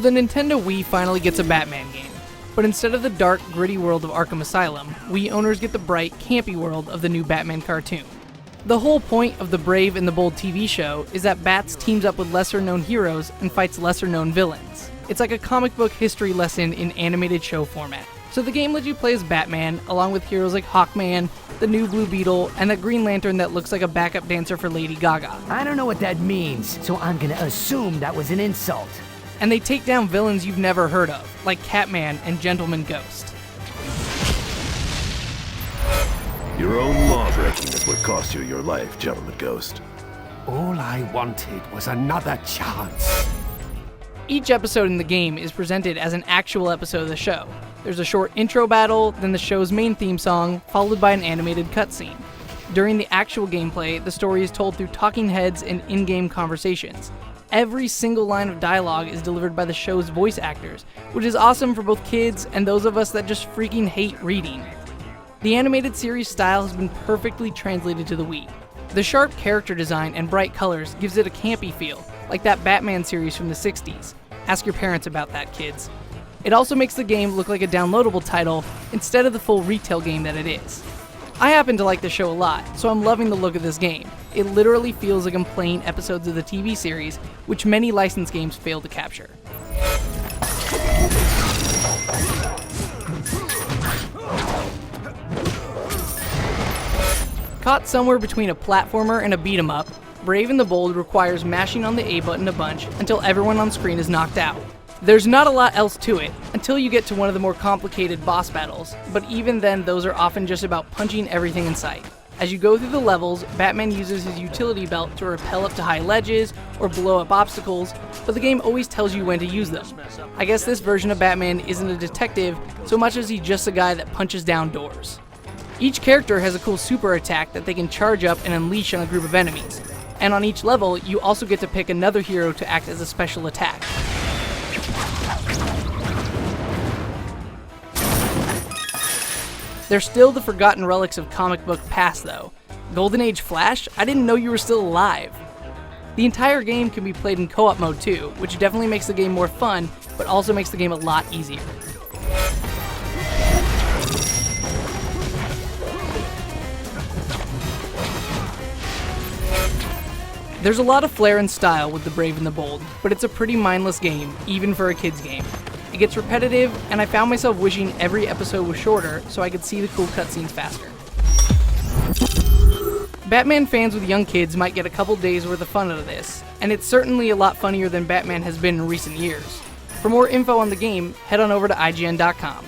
the Nintendo Wii finally gets a Batman game. But instead of the dark, gritty world of Arkham Asylum, Wii owners get the bright, campy world of the new Batman cartoon. The whole point of the Brave and the Bold TV show is that Bats teams up with lesser-known heroes and fights lesser-known villains. It's like a comic book history lesson in animated show format. So the game lets you play as Batman, along with heroes like Hawkman, the new Blue Beetle, and the Green Lantern that looks like a backup dancer for Lady Gaga. I don't know what that means, so I'm gonna assume that was an insult. And they take down villains you've never heard of, like Catman and Gentleman Ghost. Your own law-breaking is what cost you your life, Gentleman Ghost. All I wanted was another chance. Each episode in the game is presented as an actual episode of the show. There's a short intro battle, then the show's main theme song, followed by an animated cutscene. During the actual gameplay, the story is told through talking heads and in-game conversations. Every single line of dialogue is delivered by the show's voice actors, which is awesome for both kids and those of us that just freaking hate reading. The animated series style has been perfectly translated to the Wii. The sharp character design and bright colors gives it a campy feel, like that Batman series from the 60s. Ask your parents about that, kids. It also makes the game look like a downloadable title instead of the full retail game that it is. I happen to like the show a lot, so I'm loving the look of this game. It literally feels like I'm playing episodes of the TV series, which many licensed games fail to capture. Caught somewhere between a platformer and a beat-em-up, Brave and the Bold requires mashing on the A button a bunch until everyone on screen is knocked out. There's not a lot else to it, until you get to one of the more complicated boss battles, but even then those are often just about punching everything in sight. As you go through the levels, Batman uses his utility belt to rappel up to high ledges or blow up obstacles, but the game always tells you when to use them. I guess this version of Batman isn't a detective so much as he's just a guy that punches down doors. Each character has a cool super attack that they can charge up and unleash on a group of enemies. And on each level, you also get to pick another hero to act as a special attack. They're still the forgotten relics of comic book past though. Golden Age Flash? I didn't know you were still alive. The entire game can be played in co-op mode too, which definitely makes the game more fun, but also makes the game a lot easier. There's a lot of flair and style with the Brave and the Bold, but it's a pretty mindless game, even for a kid's game. It gets repetitive, and I found myself wishing every episode was shorter so I could see the cool cutscenes faster. Batman fans with young kids might get a couple days worth of fun out of this, and it's certainly a lot funnier than Batman has been in recent years. For more info on the game, head on over to IGN.com.